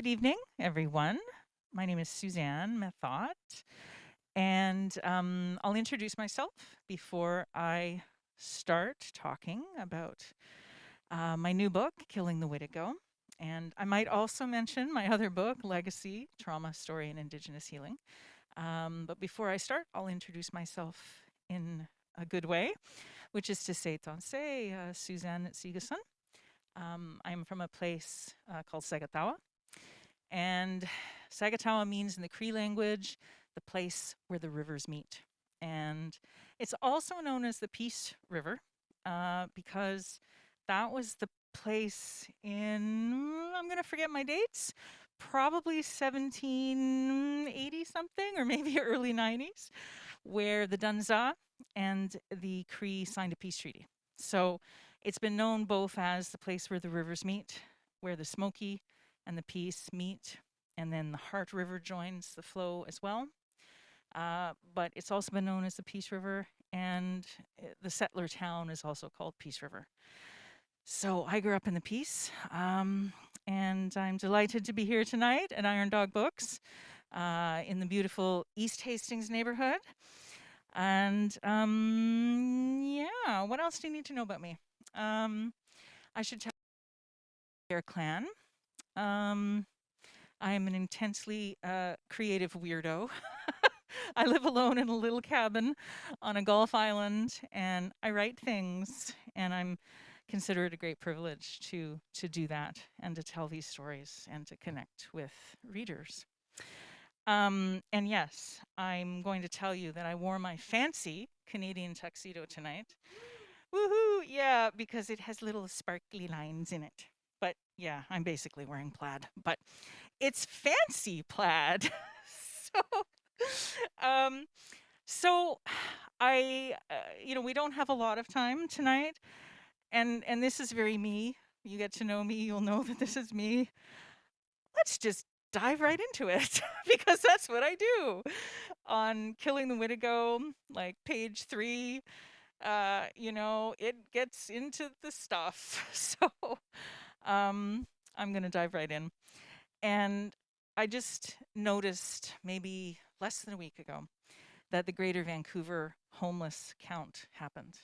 Good evening, everyone. My name is Suzanne Methot, and I'll introduce myself before I start talking about my new book, Killing the Wittigo. And I might also mention my other book, Legacy, Trauma, Story, and Indigenous Healing. But before I start, I'll introduce myself in a good way, which is to say, Suzanne Methot. I'm from a place called Sagatawa. And Sagatawa means in the Cree language, the place where the rivers meet. And it's also known as the Peace River because that was the place in, I'm going to forget my dates, probably 1780 something or maybe early 90s, where the Dunza and the Cree signed a peace treaty. So it's been known both as the place where the rivers meet, where the Smoky and the Peace meet, and then the Heart River joins the flow as well. But it's also been known as the Peace River, and the settler town is also called Peace River. So I grew up in the Peace, and I'm delighted to be here tonight at Iron Dog Books in the beautiful East Hastings neighborhood. And yeah, what else do you need to know about me? I should tell you Bear Clan. I am an intensely creative weirdo. I live alone in a little cabin on a Gulf island, and I write things, and I'm consider it a great privilege to do that and to tell these stories and to connect with readers. And yes, I'm going to tell you that I wore my fancy Canadian tuxedo tonight. Woohoo! Yeah, because it has little sparkly lines in it. But yeah, I'm basically wearing plaid, but it's fancy plaid. so, um, so I, we don't have a lot of time tonight, and this is very me. You get to know me, you'll know that this is me. Let's just dive right into it because that's what I do on Killing the Wittigo, like page 3. It gets into the stuff. So I'm going to dive right in. And I just noticed maybe less than a week ago that the Greater Vancouver homeless count happened.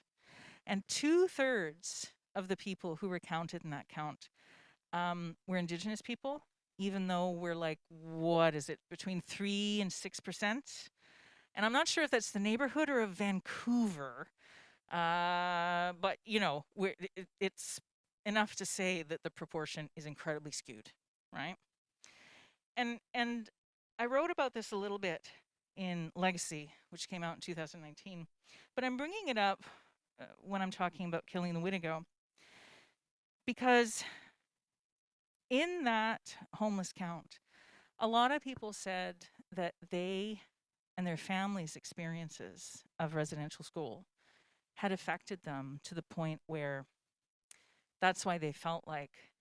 And 2/3 of the people who were counted in that count were Indigenous people, even though we're like, what is it, between 3 and 6%? And I'm not sure if that's the neighborhood or of Vancouver, but it's enough to say that the proportion is incredibly skewed, right? And I wrote about this a little bit in Legacy, which came out in 2019, but I'm bringing it up when I'm talking about Killing the Wittigo because in that homeless count, a lot of people said that they and their families' experiences of residential school had affected them to the point where that's why they felt like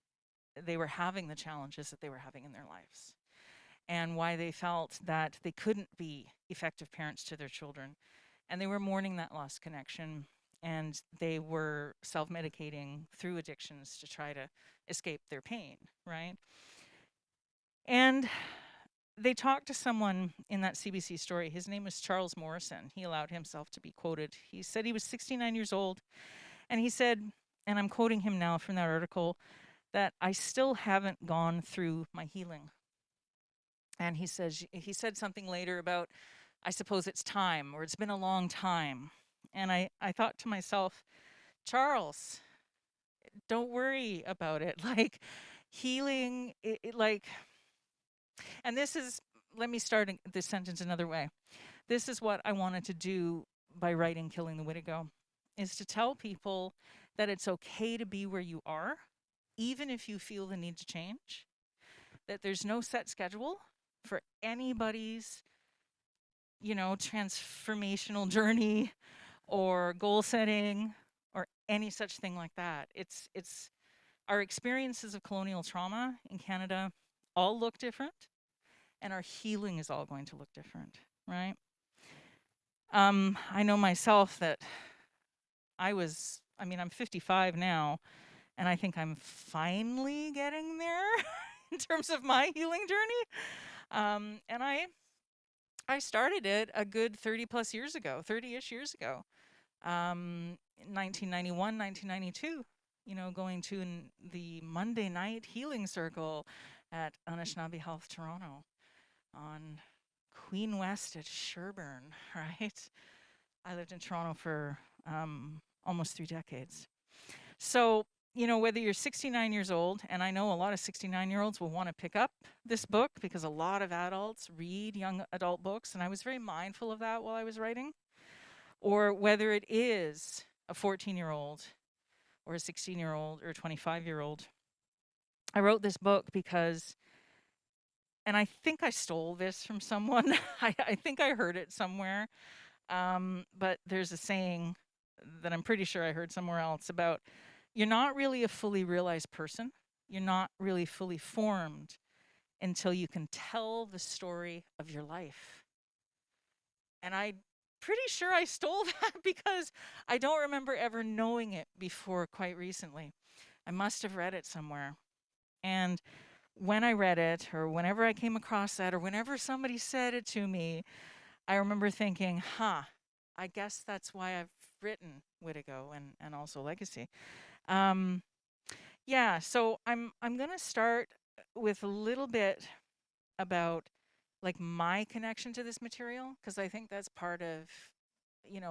they were having the challenges that they were having in their lives, and why they felt that they couldn't be effective parents to their children. And they were mourning that lost connection, and they were self-medicating through addictions to try to escape their pain, right? And they talked to someone in that CBC story. His name was Charles Morrison. He allowed himself to be quoted. He said he was 69 years old, and he said, and I'm quoting him now from that article, that I still haven't gone through my healing. And he said something later about, I suppose it's time, or it's been a long time. And I thought to myself, Charles, don't worry about it. Like healing, and this is, let me start this sentence another way. This is what I wanted to do by writing Killing the Wittigo, is to tell people that it's okay to be where you are, even if you feel the need to change, that there's no set schedule for anybody's, transformational journey or goal setting or any such thing like that. It's our experiences of colonial trauma in Canada all look different, and our healing is all going to look different, right? I know myself that I'm 55 now, and I think I'm finally getting there. in terms of my healing journey. And I started it a good 30 plus years ago, 30-ish years ago, 1991, 1992, going to the Monday night healing circle at Anishinabek Health Toronto on Queen West at Sherbourne, right? I lived in Toronto for almost 3 decades. So, whether you're 69 years old, and I know a lot of 69-year-olds will want to pick up this book because a lot of adults read young adult books, and I was very mindful of that while I was writing, or whether it is a 14-year-old or a 16-year-old or a 25-year-old. I wrote this book because, and I think I stole this from someone. I think I heard it somewhere, but there's a saying that I'm pretty sure I heard somewhere else about, you're not really a fully realized person. You're not really fully formed until you can tell the story of your life. And I'm pretty sure I stole that because I don't remember ever knowing it before quite recently. I must have read it somewhere. And when I read it, or whenever I came across that, or whenever somebody said it to me, I remember thinking, I guess that's why I've written Wittigo and also Legacy. Yeah, so I'm gonna start with a little bit about like my connection to this material, because I think that's part of,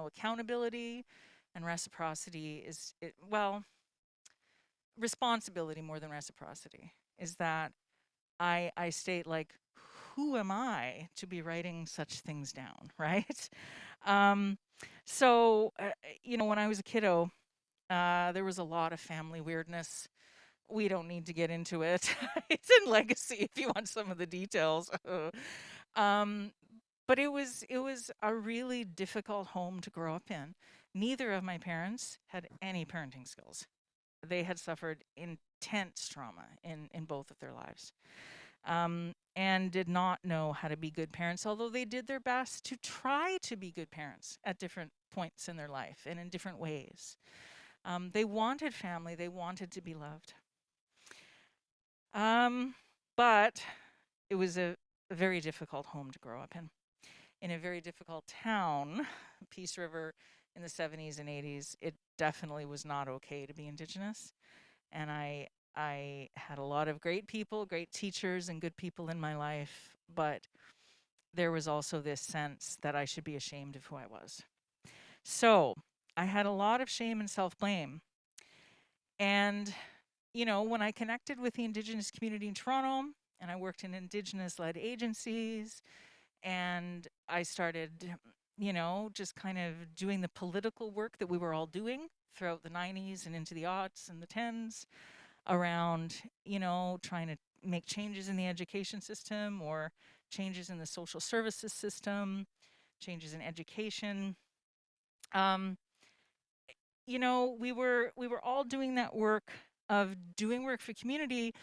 accountability and reciprocity responsibility more than reciprocity is that I state, like, who am I to be writing such things down, right? Um, so, when I was a kiddo, there was a lot of family weirdness. We don't need to get into it. It's in Legacy if you want some of the details. um, but it was a really difficult home to grow up in. Neither of my parents had any parenting skills. They had suffered intense trauma in both of their lives, and did not know how to be good parents, although they did their best to try to be good parents at different points in their life and in different ways. They wanted family, they wanted to be loved. But it was a very difficult home to grow up in a very difficult town, Peace River, in the 70s and 80s. It definitely was not okay to be Indigenous. And I had a lot of great people, great teachers, and good people in my life, but there was also this sense that I should be ashamed of who I was. So I had a lot of shame and self-blame. And, when I connected with the Indigenous community in Toronto, and I worked in Indigenous-led agencies, and I started, just kind of doing the political work that we were all doing throughout the 90s and into the aughts and the 10s around, trying to make changes in the education system or changes in the social services system, changes in education. We were all doing that work of doing work for community,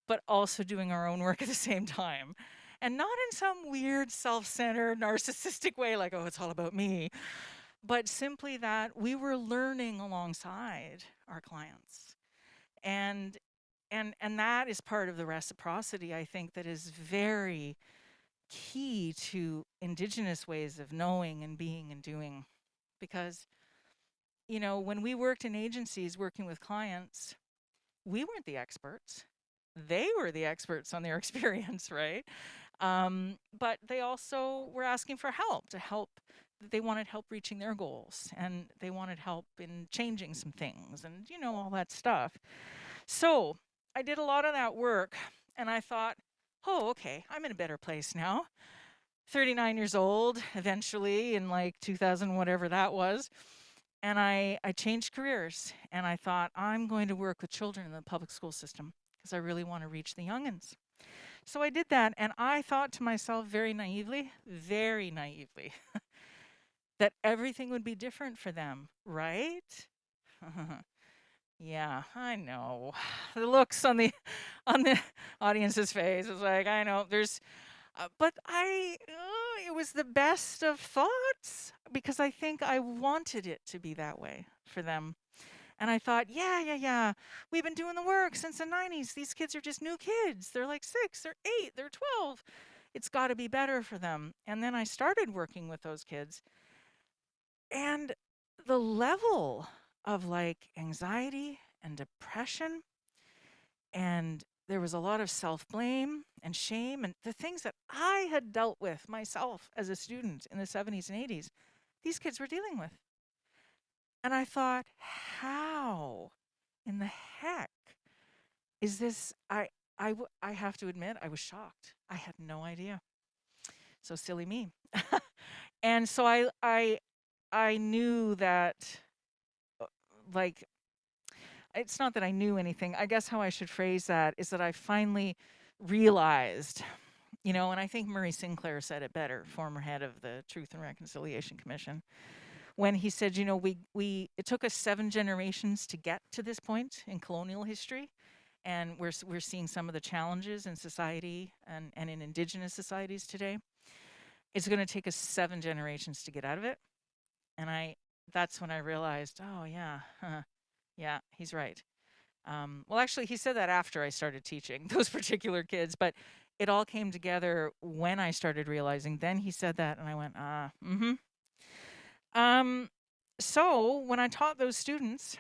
but also doing our own work at the same time. And not in some weird self-centered narcissistic way like, oh, it's all about me, but simply that we were learning alongside our clients. And that is part of the reciprocity, I think, that is very key to Indigenous ways of knowing and being and doing. Because, when we worked in agencies working with clients, we weren't the experts. They were the experts on their experience, right? But they also were asking for help. They wanted help reaching their goals, and they wanted help in changing some things, and all that stuff. So I did a lot of that work, and I thought, oh, okay, I'm in a better place now. 39 years old, eventually, in like 2000, whatever that was. And I changed careers, and I thought, I'm going to work with children in the public school system because I really want to reach the youngins. So I did that, and I thought to myself very naively, that everything would be different for them, right? Yeah, I know. The looks on the audience's face is like, I know there's, but it was the best of thoughts because I think I wanted it to be that way for them. And I thought, yeah, we've been doing the work since the 90s. These kids are just new kids. They're like 6, they're 8, they're 12. It's got to be better for them. And then I started working with those kids. And the level of like anxiety and depression, and there was a lot of self-blame and shame and the things that I had dealt with myself as a student in the 70s and 80s, these kids were dealing with. And I thought, how in the heck is this? I have to admit, I was shocked. I had no idea. So silly me. And so I knew that, uh, like, it's not that I knew anything. I guess how I should phrase that is that I finally realized, and I think Murray Sinclair said it better, former head of the Truth and Reconciliation Commission, when he said, we it took us 7 generations to get to this point in colonial history, and we're seeing some of the challenges in society and in Indigenous societies today. It's going to take us 7 generations to get out of it, and that's when I realized, oh yeah, yeah, he's right. Well, actually, he said that after I started teaching those particular kids, but it all came together when I started realizing. Then he said that, and I went, Um, so when I taught those students,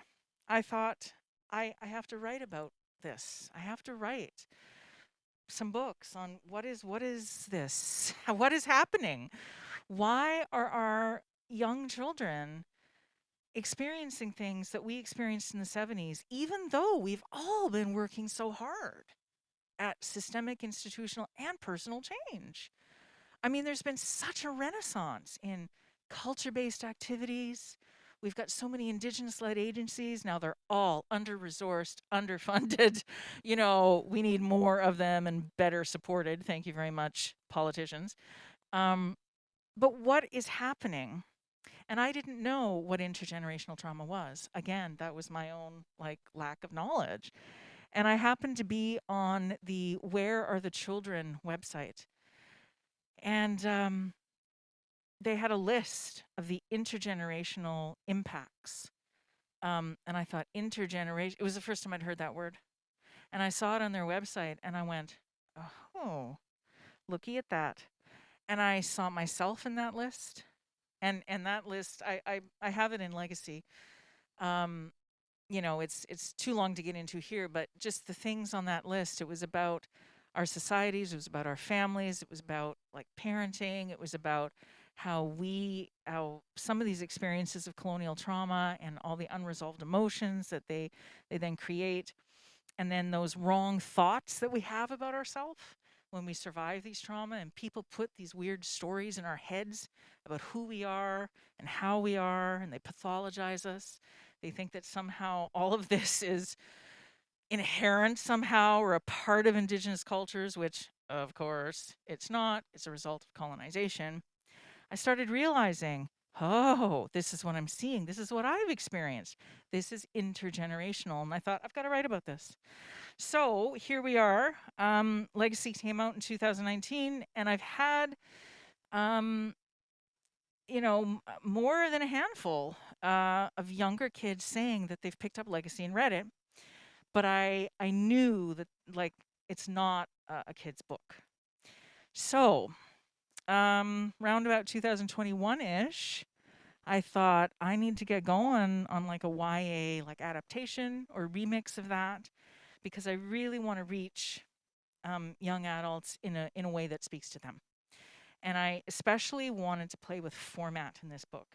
I thought, I have to write about this. I have to write some books on what is this? What is happening? Why are our young children experiencing things that we experienced in the 70s, even though we've all been working so hard at systemic, institutional, and personal change? I mean, there's been such a renaissance in culture-based activities. We've got so many Indigenous-led agencies. Now they're all under-resourced, underfunded. We need more of them and better supported. Thank you very much, politicians. But what is happening? And I didn't know what intergenerational trauma was. Again, that was my own lack of knowledge. And I happened to be on the Where Are the Children website. And they had a list of the intergenerational impacts. And I thought, intergeneration, it was the first time I'd heard that word. And I saw it on their website and I went, oh, looky at that. And I saw myself in that list. And that list, I have it in Legacy. It's too long to get into here, but just the things on that list, it was about our societies, it was about our families, it was about parenting, it was about how some of these experiences of colonial trauma and all the unresolved emotions that they then create, and then those wrong thoughts that we have about ourselves when we survive these trauma, and people put these weird stories in our heads about who we are and how we are, and they pathologize us. They think that somehow all of this is inherent somehow or a part of Indigenous cultures, which of course it's not. It's a result of colonization. I started realizing, oh, this is what I'm seeing. This is what I've experienced. This is intergenerational. And I thought, I've got to write about this. So here we are. Legacy came out in 2019, and I've had, more than a handful of younger kids saying that they've picked up Legacy and read it. But I knew that it's not a kid's book. So round about 2021-ish, I thought I need to get going on a YA adaptation or remix of that, because I really want to reach young adults in a way that speaks to them. And I especially wanted to play with format in this book,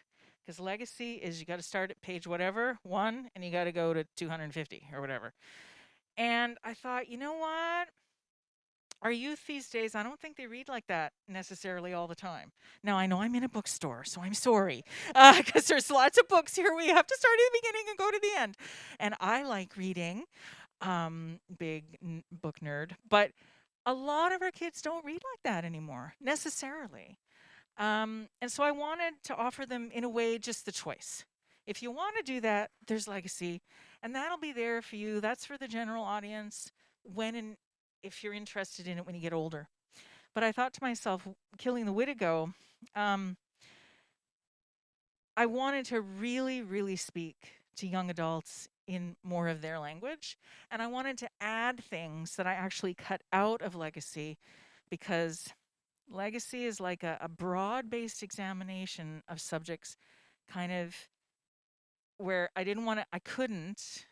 because Legacy is you got to start at page whatever, 1, and you got to go to 250 or whatever. And I thought, you know what? Our youth these days, I don't think they read like that necessarily all the time. Now, I know I'm in a bookstore, so I'm sorry, because there's lots of books here where you have to start at the beginning and go to the end. And I like reading, big book nerd, but a lot of our kids don't read like that anymore, necessarily. And so I wanted to offer them, in a way, just the choice. If you want to do that, there's Legacy, and that'll be there for you. That's for the general audience if you're interested in it when you get older. But I thought to myself, Killing the Wittigo, I wanted to really, really speak to young adults in more of their language. And I wanted to add things that I actually cut out of legacy, because legacy is like a broad-based examination of subjects, kind of where I couldn't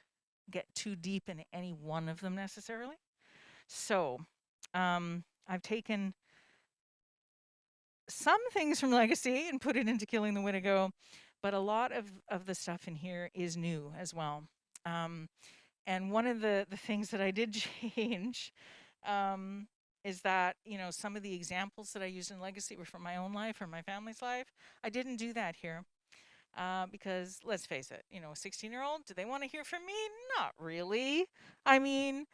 get too deep in any one of them necessarily. So I've taken some things from legacy and put it into Killing the Wittigo, but a lot of the stuff in here is new as well. And one of the things that I did change is that, some of the examples that I used in legacy were from my own life or my family's life. I didn't do that here. Because let's face it, a 16-year-old, do they want to hear from me? Not really. I mean,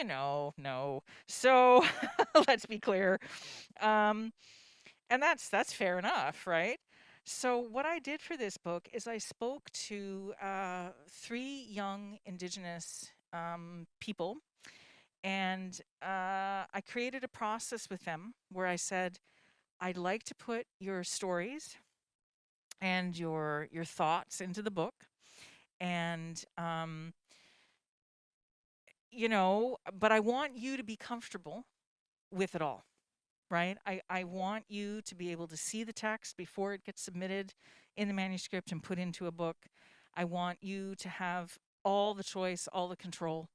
no. So let's be clear. And that's fair enough, right? So what I did for this book is I spoke to 3 young Indigenous people, and I created a process with them where I said, I'd like to put your stories and your thoughts into the book, and but I want you to be comfortable with it all, right? I want you to be able to see the text before it gets submitted in the manuscript and put into a book. I want you to have all the choice, all the control,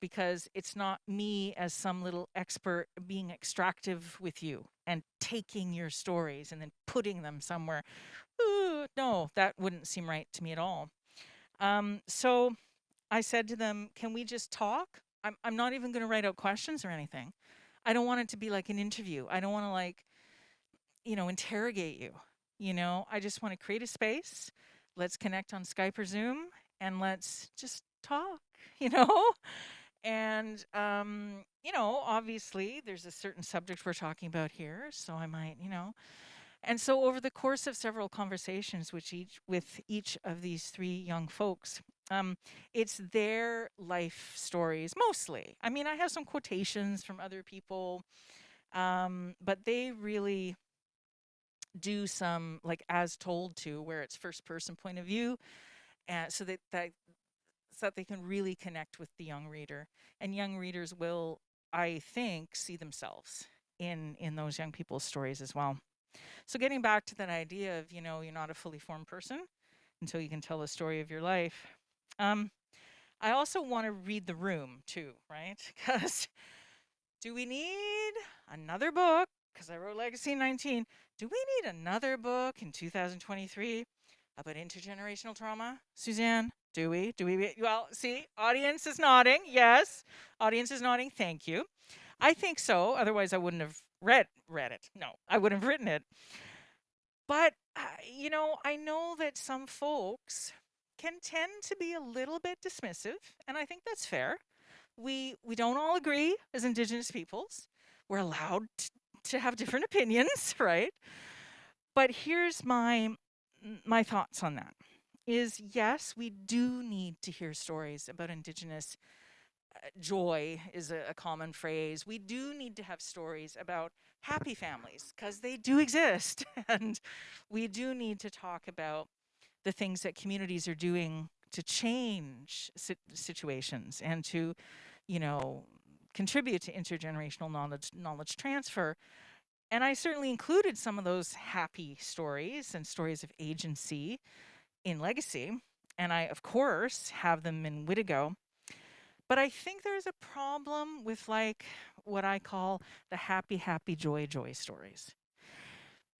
because it's not me as some little expert being extractive with you and taking your stories and then putting them somewhere. Ooh, no, that wouldn't seem right to me at all. So I said to them, can we just talk? I'm not even going to write out questions or anything. I don't want it to be like an interview. I don't want to interrogate you. I just want to create a space. Let's connect on Skype or Zoom and let's just talk, you know? And, obviously there's a certain subject we're talking about here. So I might, and so over the course of several conversations with each of these 3 young folks, it's their life stories mostly. I mean, I have some quotations from other people, but they really do some like as told to, where it's first person point of view, and so that they can really connect with the young reader, and young readers will, I think, see themselves in those young people's stories as well. So getting back to that idea of, you're not a fully formed person until you can tell the story of your life. I also want to read the room too, right? Because do we need another book? Because I wrote Legacy in 19. Do we need another book in 2023 about intergenerational trauma? Suzanne, do we? Well, see, audience is nodding. Yes, audience is nodding. Thank you. I think so. Otherwise, I wouldn't have read it. No, I wouldn't have written it. But, I know that some folks can tend to be a little bit dismissive, and I think that's fair. We don't all agree as Indigenous peoples. We're allowed to have different opinions, right? But here's my thoughts on that. Is yes, we do need to hear stories about Indigenous joy is a common phrase. We do need to have stories about happy families because they do exist. And we do need to talk about the things that communities are doing to change situations and to, contribute to intergenerational knowledge transfer. And I certainly included some of those happy stories and stories of agency in Legacy. And I, of course, have them in Wittigo. But I think there's a problem with like what I call the happy, happy, joy, joy stories.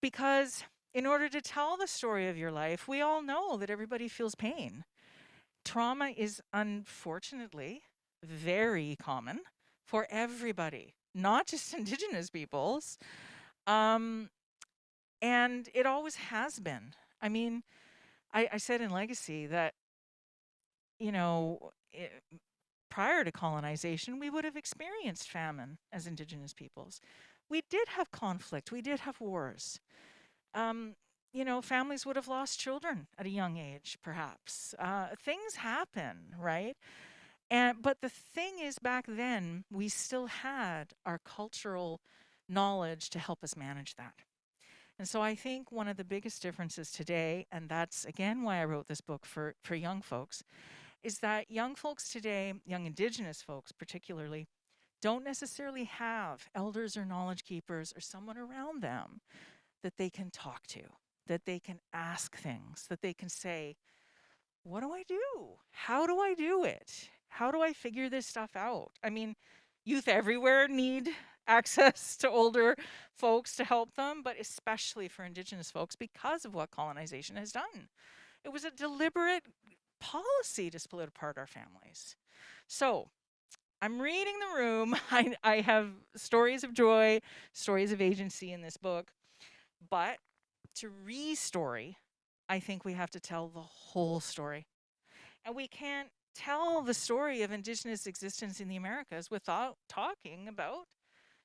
Because in order to tell the story of your life, we all know that everybody feels pain. Trauma is unfortunately very common for everybody, not just Indigenous peoples. And it always has been. I mean, I said in Legacy that, prior to colonization, we would have experienced famine as Indigenous peoples. We did have conflict. We did have wars. Families would have lost children at a young age, perhaps. Things happen, right? But the thing is, back then, we still had our cultural knowledge to help us manage that. And so I think one of the biggest differences today, and that's again why I wrote this book for young folks, is that young folks today, young Indigenous folks particularly, don't necessarily have elders or knowledge keepers or someone around them that they can talk to, that they can ask things, that they can say, what do I do? How do I do it? How do I figure this stuff out? I mean, youth everywhere need access to older folks to help them, but especially for Indigenous folks because of what colonization has done. It was a deliberate policy to split apart our families. So I'm reading the room. I have stories of joy, stories of agency in this book, but to re-story, I think we have to tell the whole story. And we can't tell the story of Indigenous existence in the Americas without talking about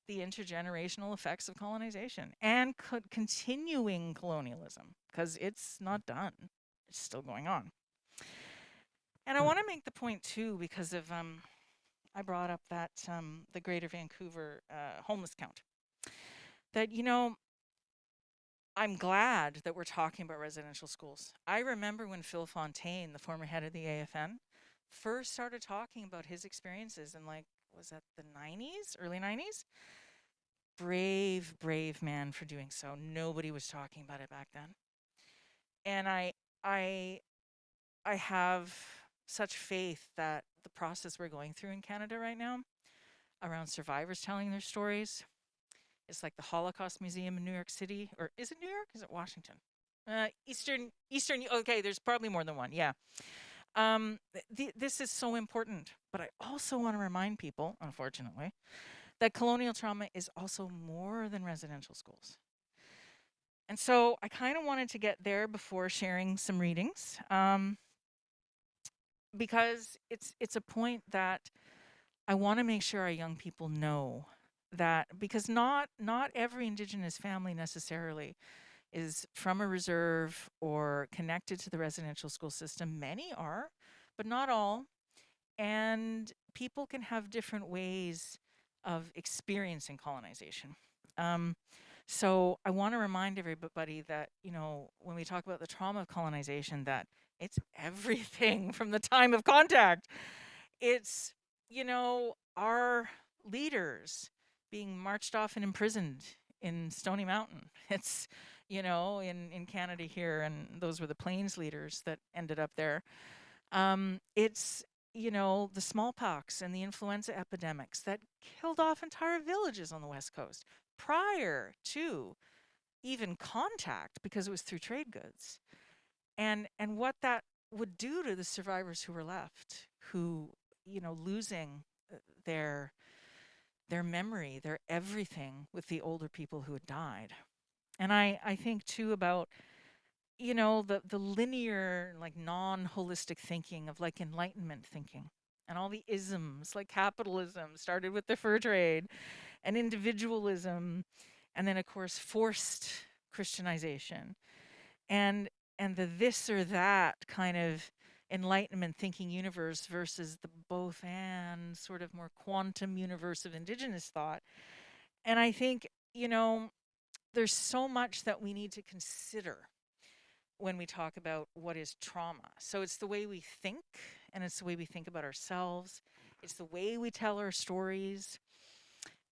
the intergenerational effects of colonization and continuing colonialism, because it's not done. It's still going on. And I want to make the point too, because of I brought up that the Greater Vancouver homeless count. That, you know, I'm glad that we're talking about residential schools. I remember when Phil Fontaine, the former head of the AFN, first started talking about his experiences in, like, was that the 90s, early 90s? Brave, brave man for doing so. Nobody was talking about it back then. And I have such faith that the process we're going through in Canada right now around survivors telling their stories, it's like the Holocaust Museum in New York City, or is it New York? Is it Washington? Eastern. Okay, there's probably more than one. Yeah. This is so important, but I also want to remind people, unfortunately, that colonial trauma is also more than residential schools. And so I kind of wanted to get there before sharing some readings, because it's a point that I want to make sure our young people know, that because not every Indigenous family necessarily is from a reserve or connected to the residential school system. Many are, but not all. And people can have different ways of experiencing colonization. So I want to remind everybody that, you know, when we talk about the trauma of colonization, that it's everything from the time of contact. It's, you know, our leaders being marched off and imprisoned in Stony Mountain. It's, you know, in Canada here, and those were the Plains leaders that ended up there. It's, you know, the smallpox and the influenza epidemics that killed off entire villages on the West Coast prior to even contact, because it was through trade goods. And what that would do to the survivors who were left, who, you know, losing their memory, their everything with the older people who had died. And I think too about, you know, the linear, like non-holistic thinking of like Enlightenment thinking, and all the isms like capitalism started with the fur trade, and individualism, and then of course forced Christianization, and the this or that kind of Enlightenment thinking universe versus the both and sort of more quantum universe of Indigenous thought. And I think, you know, there's so much that we need to consider when we talk about what is trauma. So it's the way we think, and it's the way we think about ourselves. It's the way we tell our stories.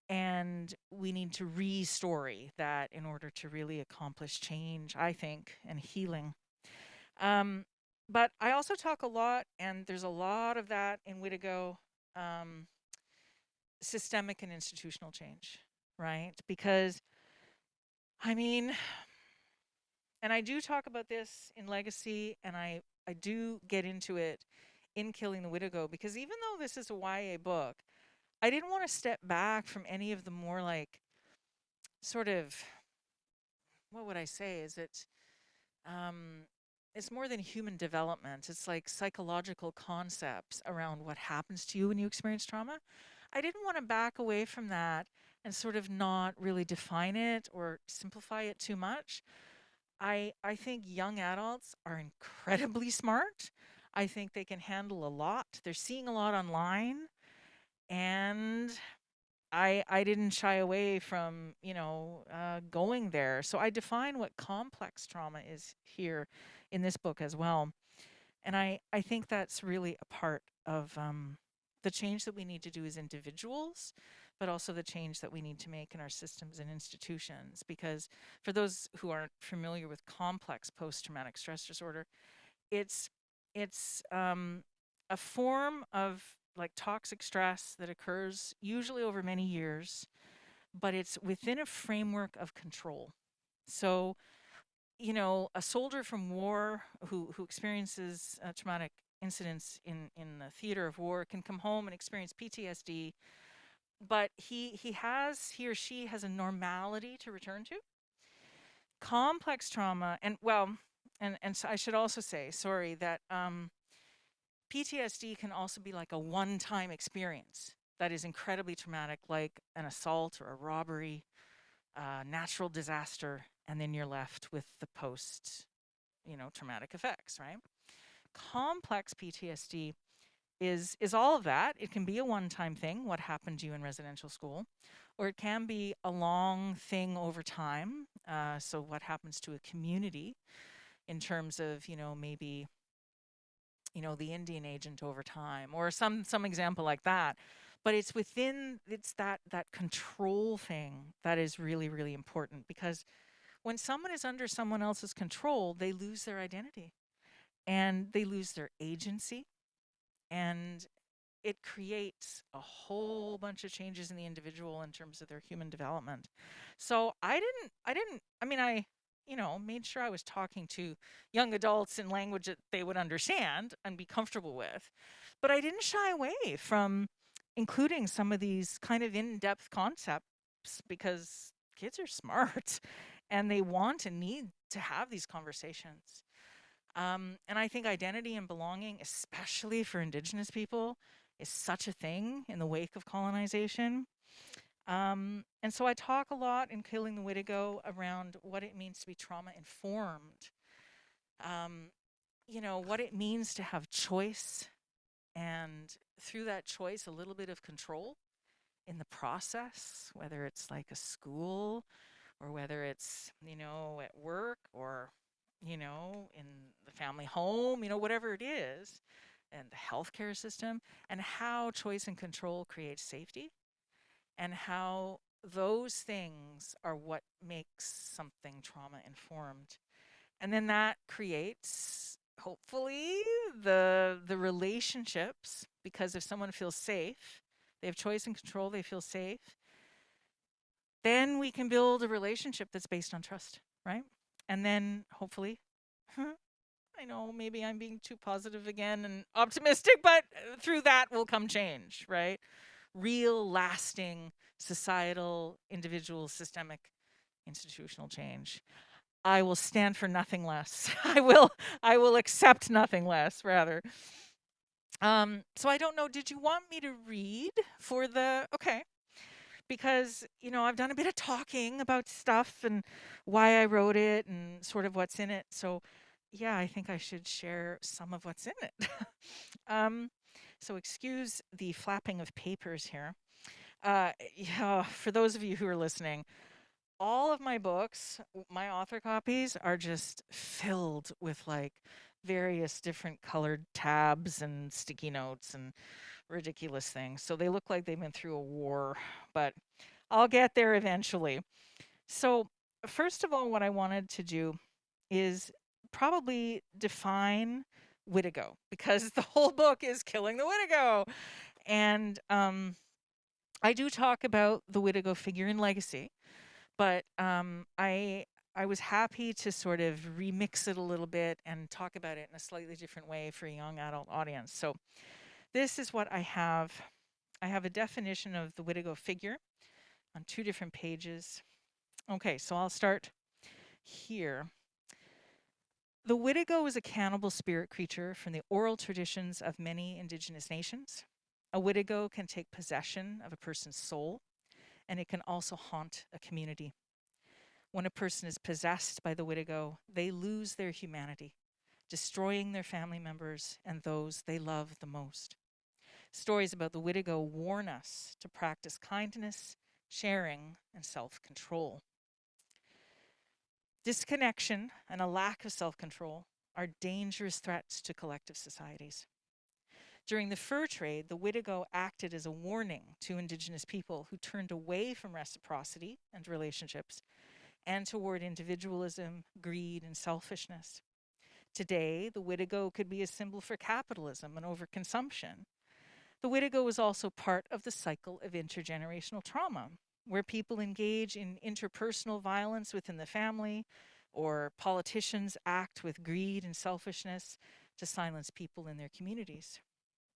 And we need to re-story that in order to really accomplish change, I think, and healing. But I also talk a lot, and there's a lot of that in Wittigo, systemic and institutional change, right? Because, I mean, and I do talk about this in Legacy, and I do get into it in Killing the Wittigo, because even though this is a YA book, I didn't want to step back from any of the more like sort of, what would I say? Is it, it's more than human development. It's like psychological concepts around what happens to you when you experience trauma. I didn't want to back away from that and sort of not really define it or simplify it too much. I think young adults are incredibly smart. I think they can handle a lot. They're seeing a lot online. And I didn't shy away from, going there. So I define what complex trauma is here in this book as well. And I think that's really a part of the change that we need to do as individuals, but also the change that we need to make in our systems and institutions. Because for those who aren't familiar with complex post-traumatic stress disorder, it's a form of like toxic stress that occurs usually over many years, but it's within a framework of control. So, a soldier from war who experiences traumatic incidents in the theater of war can come home and experience PTSD, but he or she has a normality to return to. Complex trauma, and so I should also say, sorry, that PTSD can also be like a one-time experience that is incredibly traumatic, like an assault or a robbery, natural disaster, and then you're left with the post, traumatic effects, right? Complex PTSD is all of that. It can be a one-time thing, what happened to you in residential school, or it can be a long thing over time. So what happens to a community in terms of, maybe the Indian agent over time, or some example like that. But it's that control thing that is really, really important, because when someone is under someone else's control, they lose their identity and they lose their agency, and it creates a whole bunch of changes in the individual in terms of their human development. So I made sure I was talking to young adults in language that they would understand and be comfortable with. But I didn't shy away from including some of these kind of in-depth concepts, because kids are smart and they want and need to have these conversations. And I think identity and belonging, especially for Indigenous people, is such a thing in the wake of colonization. And so I talk a lot in Killing the Wittigo around what it means to be trauma informed, what it means to have choice, and through that choice, a little bit of control in the process, whether it's like a school or whether it's, at work or, in the family home, whatever it is, and the healthcare system, and how choice and control creates safety, and how those things are what makes something trauma informed. And then that creates, hopefully, the relationships, because if someone feels safe, they have choice and control, they feel safe, then we can build a relationship that's based on trust, right? And then hopefully, I know maybe I'm being too positive again and optimistic, but through that will come change, right? Real, lasting, societal, individual, systemic, institutional change. I will stand for nothing less. I will accept nothing less, rather. So I don't know, did you want me to read for the, okay. Because, I've done a bit of talking about stuff and why I wrote it and sort of what's in it. So yeah, I think I should share some of what's in it. So excuse the flapping of papers here. Yeah, for those of you who are listening, all of my books, my author copies, are just filled with like various different colored tabs and sticky notes and ridiculous things. So they look like they've been through a war, but I'll get there eventually. So first of all, what I wanted to do is probably define Wittigo, because the whole book is Killing the Wittigo. And I do talk about the Wittigo figure and legacy, but I was happy to sort of remix it a little bit and talk about it in a slightly different way for a young adult audience. So this is what I have. I have a definition of the Wittigo figure on 2 different pages. Okay, so I'll start here. The Wittigo is a cannibal spirit creature from the oral traditions of many Indigenous nations. A Wittigo can take possession of a person's soul, and it can also haunt a community. When a person is possessed by the Wittigo, they lose their humanity, destroying their family members and those they love the most. Stories about the Wittigo warn us to practice kindness, sharing, and self-control. Disconnection and a lack of self-control are dangerous threats to collective societies. During the fur trade, the Wittigo acted as a warning to Indigenous people who turned away from reciprocity and relationships and toward individualism, greed, and selfishness. Today, the Wittigo could be a symbol for capitalism and overconsumption. The Wittigo is also part of the cycle of intergenerational trauma, where people engage in interpersonal violence within the family, or politicians act with greed and selfishness to silence people in their communities.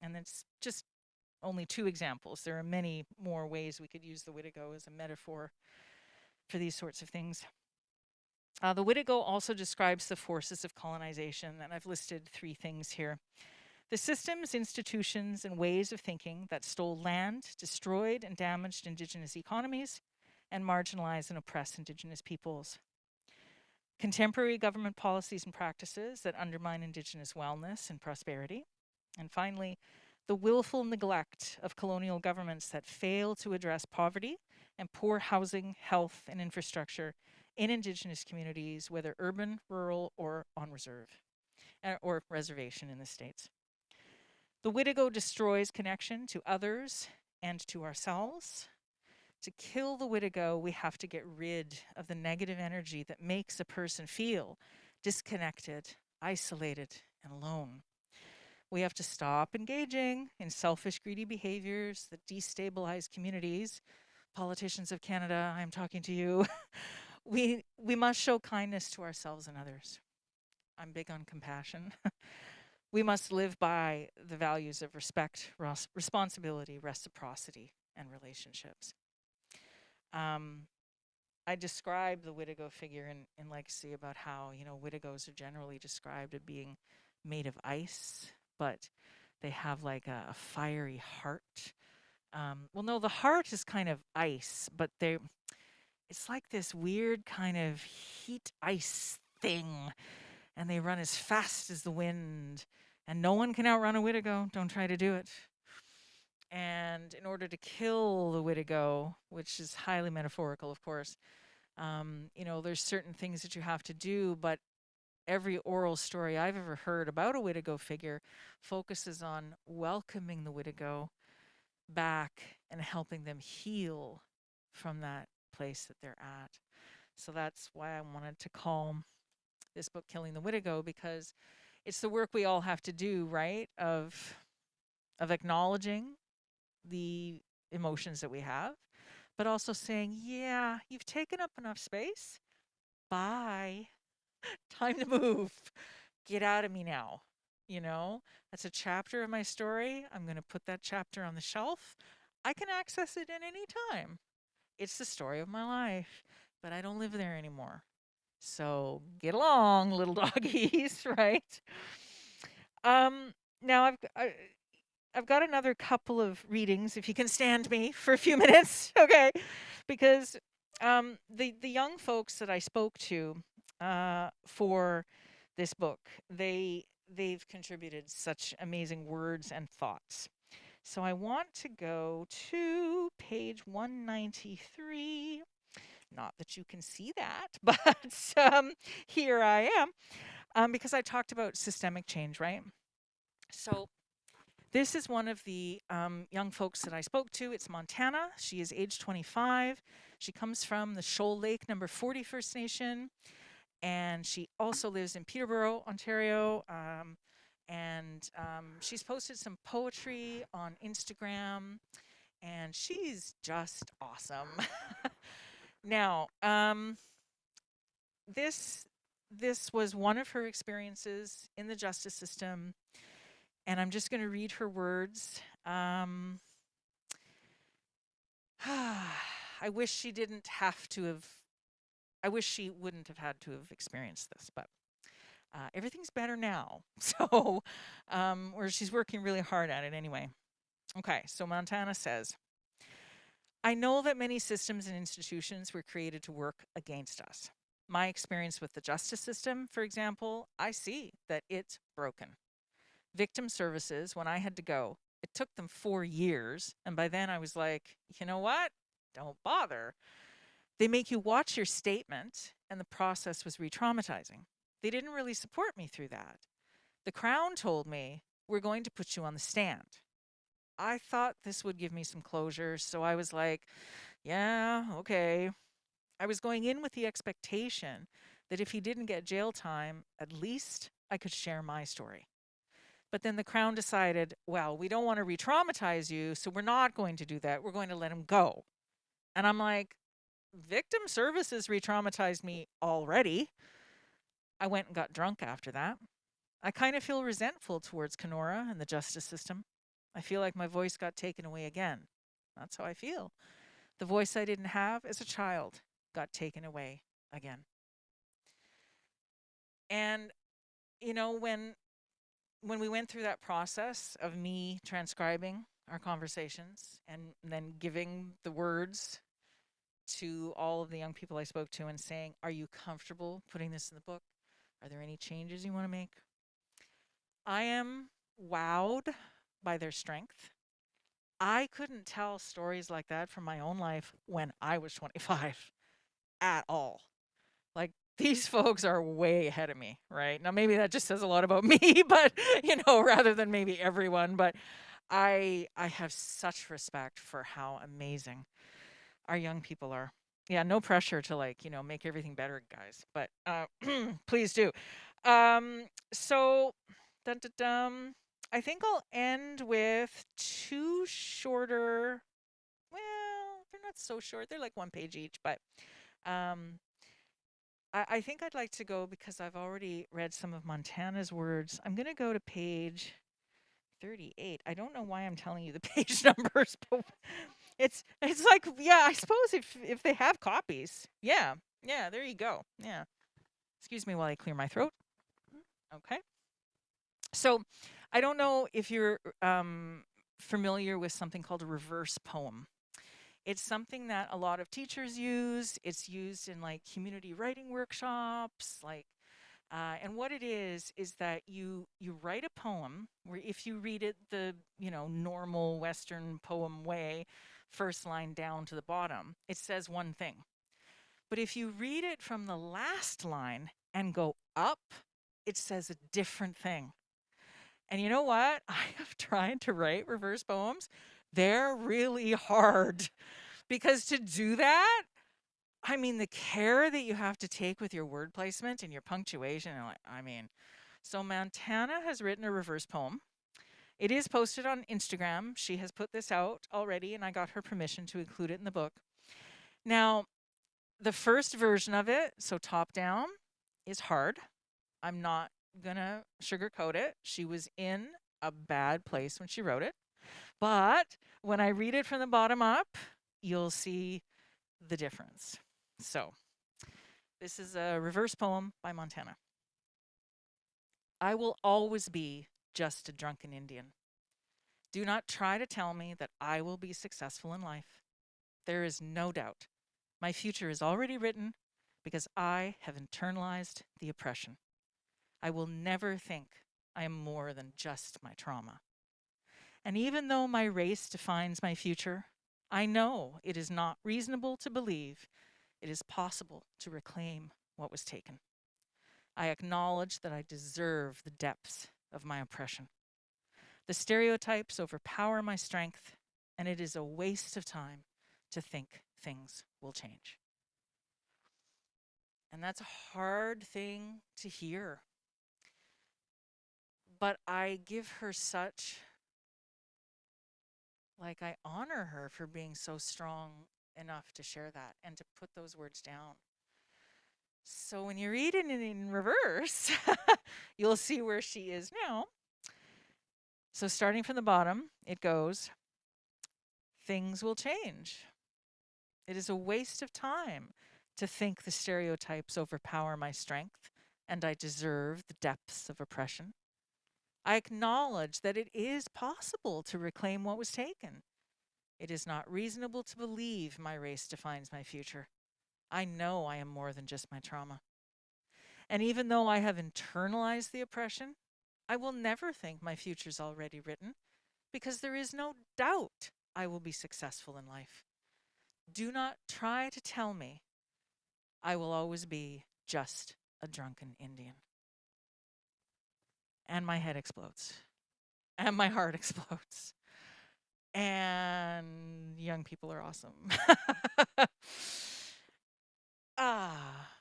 And that's just only 2 examples. There are many more ways we could use the Wittigo as a metaphor for these sorts of things. The Wittigo also describes the forces of colonization, and I've listed 3 things here. The systems, institutions, and ways of thinking that stole land, destroyed and damaged Indigenous economies, and marginalized and oppressed Indigenous peoples. Contemporary government policies and practices that undermine Indigenous wellness and prosperity. And finally, the willful neglect of colonial governments that fail to address poverty and poor housing, health, and infrastructure in Indigenous communities, whether urban, rural, or on reserve, or reservation in the States. The Wittigo destroys connection to others and to ourselves. To kill the Wittigo, we have to get rid of the negative energy that makes a person feel disconnected, isolated, and alone. We have to stop engaging in selfish, greedy behaviors that destabilize communities. Politicians of Canada, I'm talking to you. We must show kindness to ourselves and others. I'm big on compassion. We must live by the values of respect, responsibility, reciprocity, and relationships. I describe the Wittigo figure in Legacy about how, Wittigos are generally described as being made of ice, but they have like a fiery heart. Well, no, the heart is kind of ice, but it's like this weird kind of heat ice thing, and they run as fast as the wind, and no one can outrun a Wittigo. Don't try to do it. And in order to kill the Wittigo, which is highly metaphorical, of course, there's certain things that you have to do, but every oral story I've ever heard about a Wittigo figure focuses on welcoming the Wittigo back and helping them heal from that place that they're at. So that's why I wanted to call this book Killing the Wittigo, because it's the work we all have to do, right? Of acknowledging the emotions that we have, but also saying, yeah, you've taken up enough space. Bye. Time to move. Get out of me now. That's a chapter of my story. I'm going to put that chapter on the shelf. I can access it at any time. It's the story of my life, but I don't live there anymore. So get along, little doggies, right? Now I've got another couple of readings, if you can stand me for a few minutes, okay? Because the young folks that I spoke to for this book, they've contributed such amazing words and thoughts. So I want to go to page 193. Not that you can see that, but here I am, because I talked about systemic change, right? So this is one of the young folks that I spoke to. It's Montana. She is age 25. She comes from the Shoal Lake number 40 First Nation, and she also lives in Peterborough, Ontario. She's posted some poetry on Instagram, and she's just awesome. Now, this was one of her experiences in the justice system, and I'm just going to read her words. I wish she wouldn't have had to have experienced this, but everything's better now. So, or she's working really hard at it anyway. Okay, so Montana says, I know that many systems and institutions were created to work against us. My experience with the justice system, for example, I see that it's broken. Victim services, when I had to go, it took them 4 years. And by then I was like, you know what? Don't bother. They make you watch your statement, and the process was re-traumatizing. They didn't really support me through that. The Crown told me, we're going to put you on the stand. I thought this would give me some closure, so I was like, yeah, okay. I was going in with the expectation that if he didn't get jail time, at least I could share my story. But then the Crown decided, well, we don't want to re-traumatize you, so we're not going to do that. We're going to let him go. And I'm like, victim services re-traumatized me already. I went and got drunk after that. I kind of feel resentful towards Kenora and the justice system. I feel like my voice got taken away again. That's how I feel. The voice I didn't have as a child got taken away again. And, you know, when we went through that process of me transcribing our conversations and then giving the words to all of the young people I spoke to and saying, are you comfortable putting this in the book? Are there any changes you want to make? I am wowed by their strength. I couldn't tell stories like that from my own life when I was 25 at all. Like, these folks are way ahead of me, right? Now, maybe that just says a lot about me, but, you know, rather than maybe everyone. But I have such respect for how amazing our young people are. Yeah, no pressure to, like, you know, make everything better, guys. But please do. So, dun, dun, dun, I think I'll end with 2 shorter. Well, they're not so short. They're like 1 page each, but um, I think I'd like to go, because I've already read some of Montana's words. I'm going to go to page 38. I don't know why I'm telling you the page numbers, but it's like, yeah, I suppose if they have copies. Yeah. Yeah, there you go. Yeah. Excuse me while I clear my throat. Okay. So, I don't know if you're familiar with something called a reverse poem. It's something that a lot of teachers use. It's used in like community writing workshops, like, and what it is that you write a poem where, if you read it the, you know, normal Western poem way, first line down to the bottom, it says one thing. But if you read it from the last line and go up, it says a different thing. And you know what? I have tried to write reverse poems. They're really hard, because to do that, I mean, the care that you have to take with your word placement and your punctuation, I mean, so Montana has written a reverse poem. It is posted on Instagram. She has put this out already, and I got her permission to include it in the book. Now, the first version of it, so top down, is hard. I'm not gonna sugarcoat it. She was in a bad place when she wrote it. But when I read it from the bottom up, you'll see the difference. So, this is a reverse poem by Montana. I will always be just a drunken Indian. Do not try to tell me that I will be successful in life. There is no doubt. My future is already written, because I have internalized the oppression. I will never think I am more than just my trauma. And even though my race defines my future, I know it is not reasonable to believe it is possible to reclaim what was taken. I acknowledge that I deserve the depths of my oppression. The stereotypes overpower my strength, and it is a waste of time to think things will change. And that's a hard thing to hear. But I give her such, like, I honor her for being so strong enough to share that and to put those words down. So when you read it in reverse, you'll see where she is now. So starting from the bottom, it goes, things will change. It is a waste of time to think the stereotypes overpower my strength, and I deserve the depths of oppression. I acknowledge that it is possible to reclaim what was taken. It is not reasonable to believe my race defines my future. I know I am more than just my trauma. And even though I have internalized the oppression, I will never think my future's already written, because there is no doubt I will be successful in life. Do not try to tell me I will always be just a drunken Indian. And my head explodes. And my heart explodes. And young people are awesome.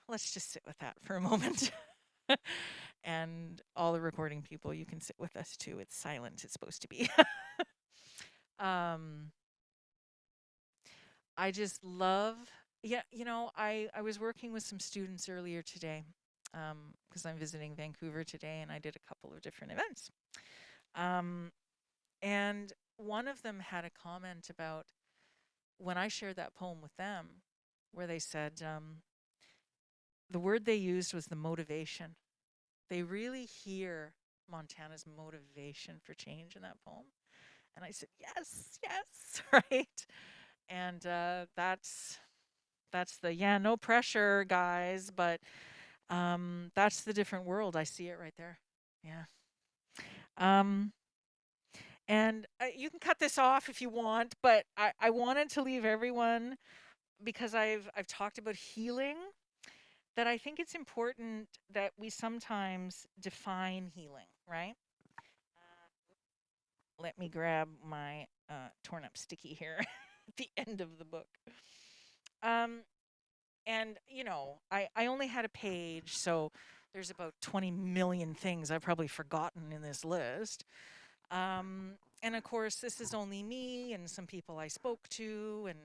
Let's just sit with that for a moment. And all the recording people, you can sit with us too. It's silent, it's supposed to be. I just love, I was working with some students earlier today because I'm visiting Vancouver today, and I did a couple of different events. And one of them had a comment about when I shared that poem with them, where they said the word they used was the motivation. They really hear Montana's motivation for change in that poem. And I said, yes, right? And that's the, no pressure, guys, but that's the different world. I see it right there. Yeah. And you can cut this off if you want, but I wanted to leave everyone, because I've talked about healing, that I think it's important that we sometimes define healing, right? Let me grab my torn up sticky here at the end of the book. And, I only had a page, so there's about 20 million things I've probably forgotten in this list. And of course, this is only me and some people I spoke to, and,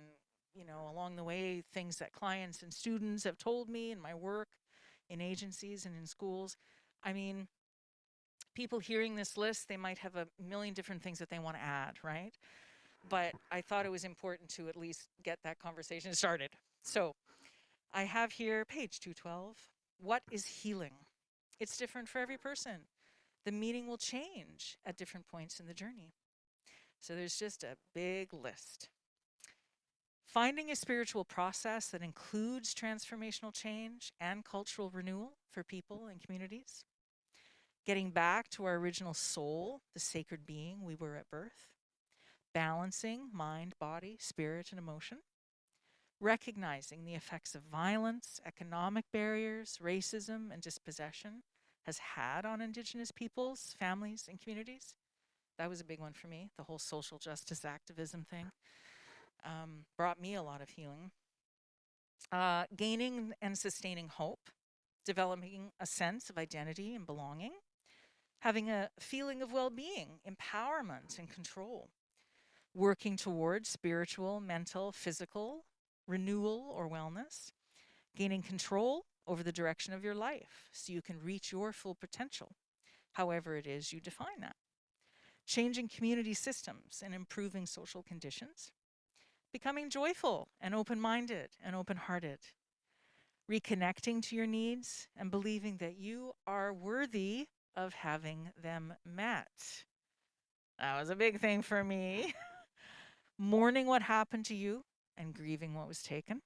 along the way, things that clients and students have told me in my work in agencies and in schools. I mean, people hearing this list, they might have a million different things that they want to add, right? But I thought it was important to at least get that conversation started. So I have here page 212. What is healing? It's different for every person. The meaning will change at different points in the journey. So there's just a big list. Finding a spiritual process that includes transformational change and cultural renewal for people and communities. Getting back to our original soul, the sacred being we were at birth. Balancing mind, body, spirit, and emotion. Recognizing the effects of violence, economic barriers, racism, and dispossession has had on Indigenous peoples, families, and communities. That was a big one for me. The whole social justice activism thing brought me a lot of healing. Gaining and sustaining hope, developing a sense of identity and belonging, having a feeling of well-being, empowerment, and control, working towards spiritual, mental, physical renewal or wellness, gaining control over the direction of your life so you can reach your full potential, however it is you define that. Changing community systems and improving social conditions. Becoming joyful and open-minded and open-hearted. Reconnecting to your needs and believing that you are worthy of having them met. That was a big thing for me. Mourning what happened to you and grieving what was taken.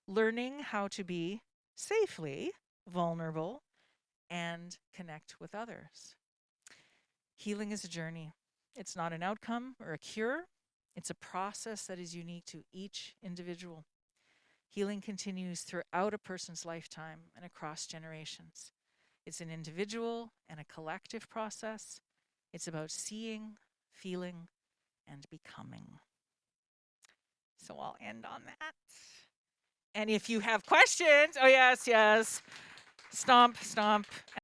Learning how to be safely vulnerable and connect with others. Healing is a journey. It's not an outcome or a cure. It's a process that is unique to each individual. Healing continues throughout a person's lifetime and across generations. It's an individual and a collective process. It's about seeing, feeling, and becoming. So I'll end on that. And if you have questions, oh yes, stomp, stomp.